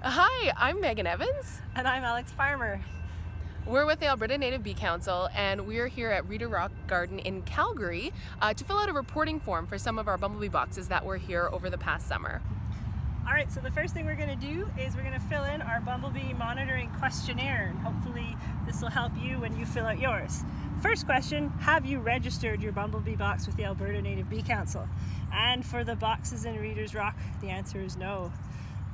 Hi, I'm Megan Evans. And I'm Alex Farmer. We're with the Alberta Native Bee Council, and we're here at Reader Rock Garden in Calgary to fill out a reporting form for some of our bumblebee boxes that were here over the past summer. All right, so the first thing we're going to do is we're going to fill in our bumblebee monitoring questionnaire, and hopefully this will help you when you fill out yours. First question, have you registered your bumblebee box with the Alberta Native Bee Council? And for the boxes in Reader's Rock, the answer is no.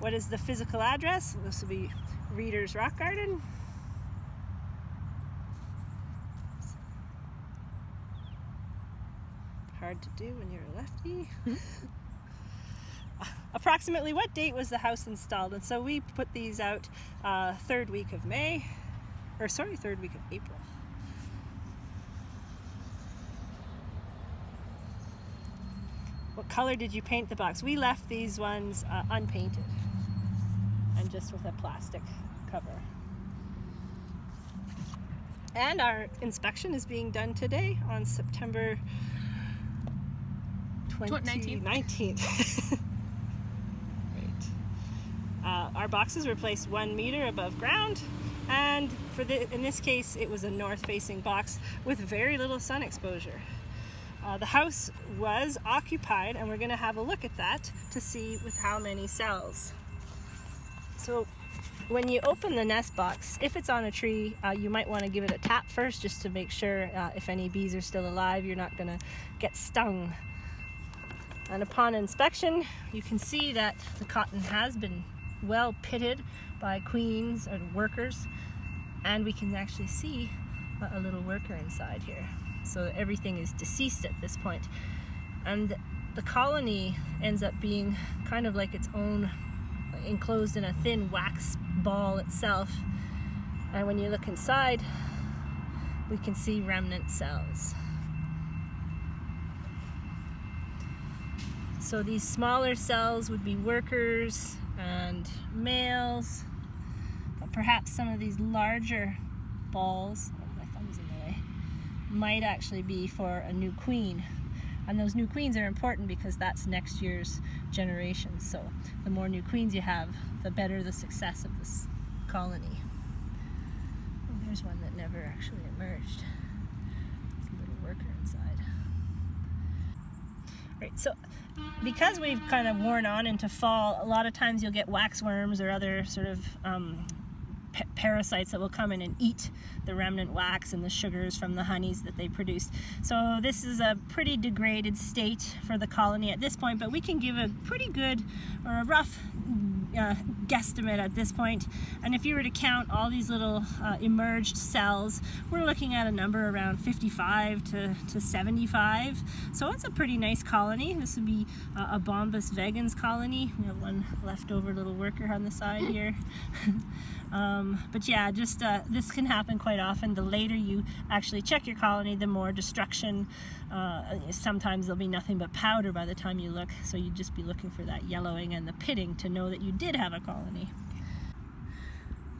What is the physical address? This will be Reader's Rock Garden. Hard to do when you're a lefty. Approximately what date was the house installed? And so we put these out third week of April. What color did you paint the box? We left these ones unpainted and just with a plastic cover. And our inspection is being done today on September 19th. Right. Our boxes were placed 1 meter above ground, and in this case it was a north-facing box with very little sun exposure. The house was occupied, and we're going to have a look at that to see with how many cells. So when you open the nest box, if it's on a tree, you might want to give it a tap first just to make sure if any bees are still alive, you're not going to get stung. And upon inspection, you can see that the cotton has been well pitted by queens and workers, and we can actually see a little worker inside here. So everything is deceased at this point. And the colony ends up being kind of like its own, enclosed in a thin wax ball itself. And when you look inside, we can see remnant cells. So these smaller cells would be workers and males, but perhaps some of these larger balls, my thumb's in the way, might actually be for a new queen. And those new queens are important because that's next year's generation. So the more new queens you have, the better the success of this colony. Oh, there's one that never actually emerged. There's a little worker inside. Right, so because we've kind of worn on into fall, a lot of times you'll get waxworms or other sort of parasites that will come in and eat the remnant wax and the sugars from the honeys that they produce. So this is a pretty degraded state for the colony at this point, but we can give a pretty good or a rough guesstimate at this point. And if you were to count all these little emerged cells, we're looking at a number around 55 to 75. So it's a pretty nice colony. This would be a Bombus vegans colony. We have one leftover little worker on the side here. But yeah, just this can happen quite often. The later you actually check your colony, the more destruction. Sometimes there'll be nothing but powder by the time you look, so you'd just be looking for that yellowing and the pitting to know that you did have a colony.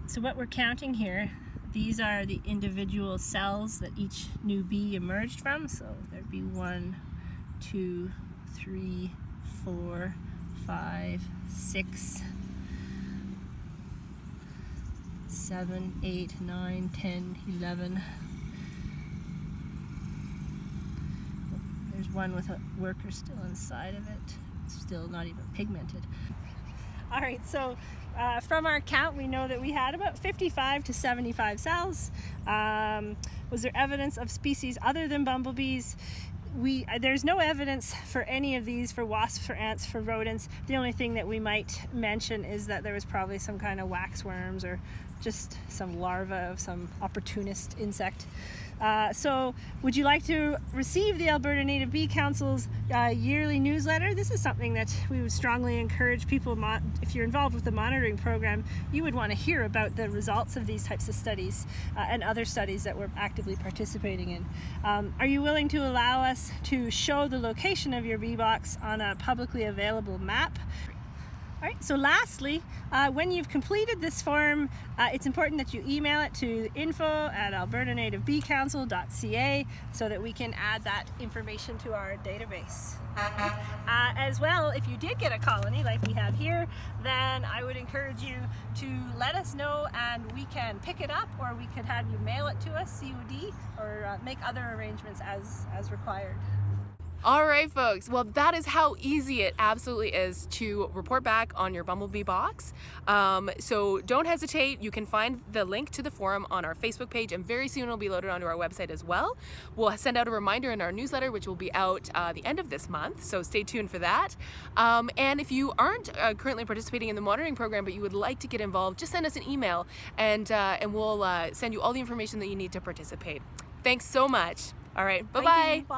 So what we're counting here, these are the individual cells that each new bee emerged from. So there'd be 1, 2, 3, 4, 5, 6, 7, 8, 9, 10, 11. There's one with a worker still inside of it. It's still not even pigmented. All right, so from our count, we know that we had about 55 to 75 cells. Was there evidence of species other than bumblebees? There's no evidence for any of these, for wasps, for ants, for rodents. The only thing that we might mention is that there was probably some kind of waxworms or just some larva of some opportunist insect. So would you like to receive the Alberta Native Bee Council's yearly newsletter? This is something that we would strongly encourage people, if you're involved with the monitoring program, you would want to hear about the results of these types of studies and other studies that we're actively participating in. Are you willing to allow us to show the location of your bee box on a publicly available map? All right, so lastly, when you've completed this form, it's important that you email it to info@albertanativebeecouncil.ca so that we can add that information to our database. As well, if you did get a colony like we have here, then I would encourage you to let us know and we can pick it up, or we could have you mail it to us, COD, or make other arrangements as required. All right, folks. Well, that is how easy it absolutely is to report back on your bumblebee box. So don't hesitate. You can find the link to the forum on our Facebook page, and very soon it'll be loaded onto our website as well. We'll send out a reminder in our newsletter, which will be out the end of this month, so stay tuned for that. And if you aren't currently participating in the monitoring program, but you would like to get involved, just send us an email, and we'll send you all the information that you need to participate. Thanks so much. All right, bye-bye. Bye.